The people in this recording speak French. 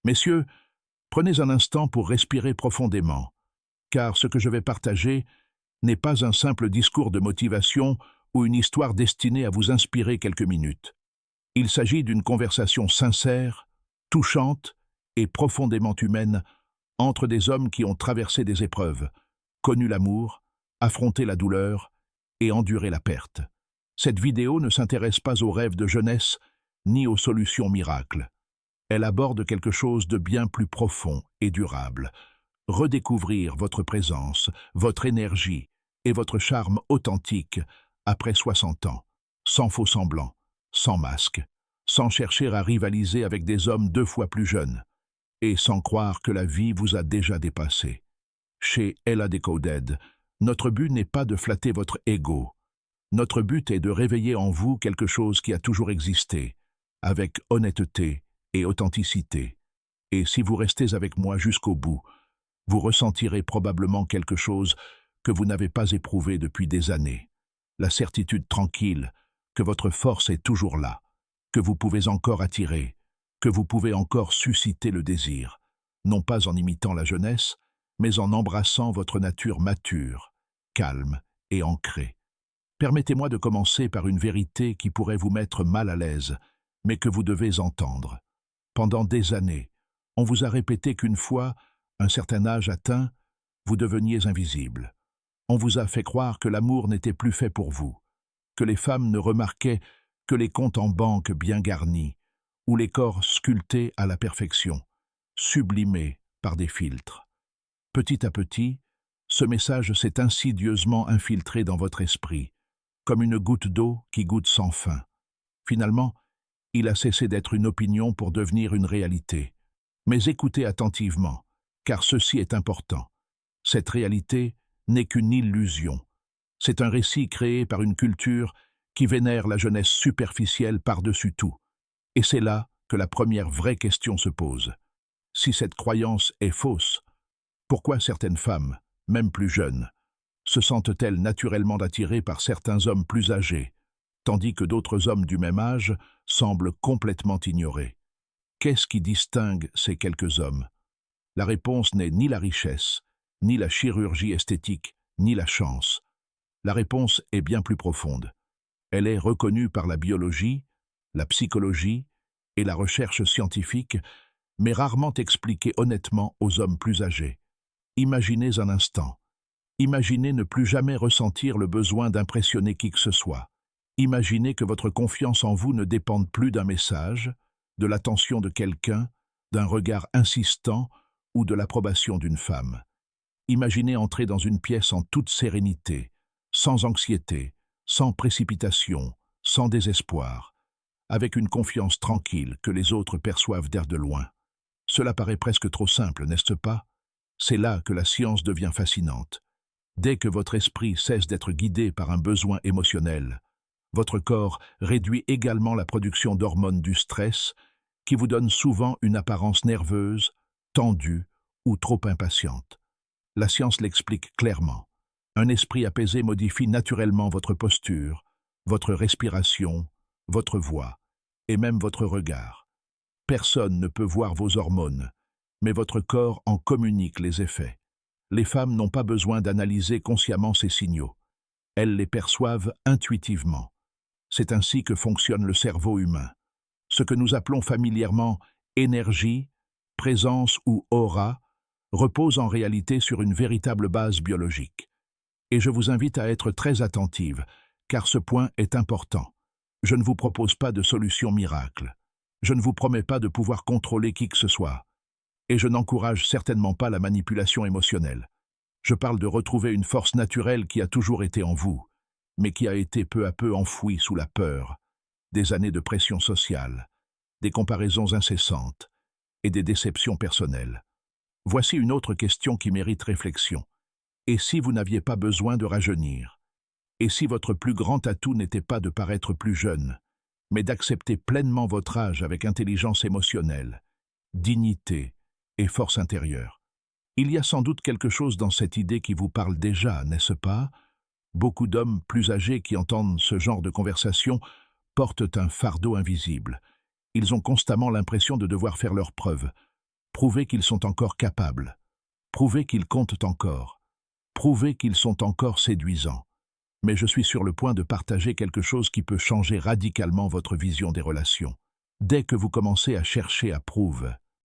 Messieurs, prenez un instant pour respirer profondément, car ce que je vais partager n'est pas un simple discours de motivation ou une histoire destinée à vous inspirer quelques minutes. Il s'agit d'une conversation sincère, touchante et profondément humaine entre des hommes qui ont traversé des épreuves, connu l'amour, affronté la douleur et enduré la perte. Cette vidéo ne s'intéresse pas aux rêves de jeunesse ni aux solutions miracles. Elle aborde quelque chose de bien plus profond et durable. Redécouvrir votre présence, votre énergie et votre charme authentique après 60 ans, sans faux semblants, sans masque, sans chercher à rivaliser avec des hommes 2 fois plus jeunes, et sans croire que la vie vous a déjà dépassé. Chez Ella Decoded, notre but n'est pas de flatter votre ego. Notre but est de réveiller en vous quelque chose qui a toujours existé, avec honnêteté et authenticité. Et si vous restez avec moi jusqu'au bout, vous ressentirez probablement quelque chose que vous n'avez pas éprouvé depuis des années. La certitude tranquille que votre force est toujours là, que vous pouvez encore attirer, que vous pouvez encore susciter le désir, non pas en imitant la jeunesse, mais en embrassant votre nature mature, calme et ancrée. Permettez-moi de commencer par une vérité qui pourrait vous mettre mal à l'aise, mais que vous devez entendre. Pendant des années, on vous a répété qu'une fois, un certain âge atteint, vous deveniez invisible. On vous a fait croire que l'amour n'était plus fait pour vous, que les femmes ne remarquaient que les comptes en banque bien garnis, ou les corps sculptés à la perfection, sublimés par des filtres. Petit à petit, ce message s'est insidieusement infiltré dans votre esprit, comme une goutte d'eau qui goûte sans fin. Finalement, il a cessé d'être une opinion pour devenir une réalité. Mais écoutez attentivement, car ceci est important. Cette réalité n'est qu'une illusion. C'est un récit créé par une culture qui vénère la jeunesse superficielle par-dessus tout. Et c'est là que la première vraie question se pose. Si cette croyance est fausse, pourquoi certaines femmes, même plus jeunes, se sentent-elles naturellement attirées par certains hommes plus âgés, tandis que d'autres hommes du même âge semblent complètement ignorés? Qu'est-ce qui distingue ces quelques hommes? La réponse n'est ni la richesse, ni la chirurgie esthétique, ni la chance. La réponse est bien plus profonde. Elle est reconnue par la biologie, la psychologie et la recherche scientifique, mais rarement expliquée honnêtement aux hommes plus âgés. Imaginez un instant. Imaginez ne plus jamais ressentir le besoin d'impressionner qui que ce soit. Imaginez que votre confiance en vous ne dépende plus d'un message, de l'attention de quelqu'un, d'un regard insistant ou de l'approbation d'une femme. Imaginez entrer dans une pièce en toute sérénité, sans anxiété, sans précipitation, sans désespoir, avec une confiance tranquille que les autres perçoivent d'air de loin. Cela paraît presque trop simple, n'est-ce pas? C'est là que la science devient fascinante. Dès que votre esprit cesse d'être guidé par un besoin émotionnel, votre corps réduit également la production d'hormones du stress, qui vous donne souvent une apparence nerveuse, tendue ou trop impatiente. La science l'explique clairement. Un esprit apaisé modifie naturellement votre posture, votre respiration, votre voix et même votre regard. Personne ne peut voir vos hormones, mais votre corps en communique les effets. Les femmes n'ont pas besoin d'analyser consciemment ces signaux. Elles les perçoivent intuitivement. C'est ainsi que fonctionne le cerveau humain. Ce que nous appelons familièrement énergie, présence ou aura repose en réalité sur une véritable base biologique. Et je vous invite à être très attentive, car ce point est important. Je ne vous propose pas de solution miracle. Je ne vous promets pas de pouvoir contrôler qui que ce soit. Et je n'encourage certainement pas la manipulation émotionnelle. Je parle de retrouver une force naturelle qui a toujours été en vous, mais qui a été peu à peu enfouie sous la peur, des années de pression sociale, des comparaisons incessantes et des déceptions personnelles. Voici une autre question qui mérite réflexion. Et si vous n'aviez pas besoin de rajeunir? Et si votre plus grand atout n'était pas de paraître plus jeune, mais d'accepter pleinement votre âge avec intelligence émotionnelle, dignité et force intérieure? Il y a sans doute quelque chose dans cette idée qui vous parle déjà, n'est-ce pas? Beaucoup d'hommes plus âgés qui entendent ce genre de conversation portent un fardeau invisible. Ils ont constamment l'impression de devoir faire leurs preuves, Prouvez qu'ils sont encore capables. Prouvez qu'ils comptent encore. Prouvez qu'ils sont encore séduisants. Mais je suis sur le point de partager quelque chose qui peut changer radicalement votre vision des relations. Dès que vous commencez à chercher à prouver,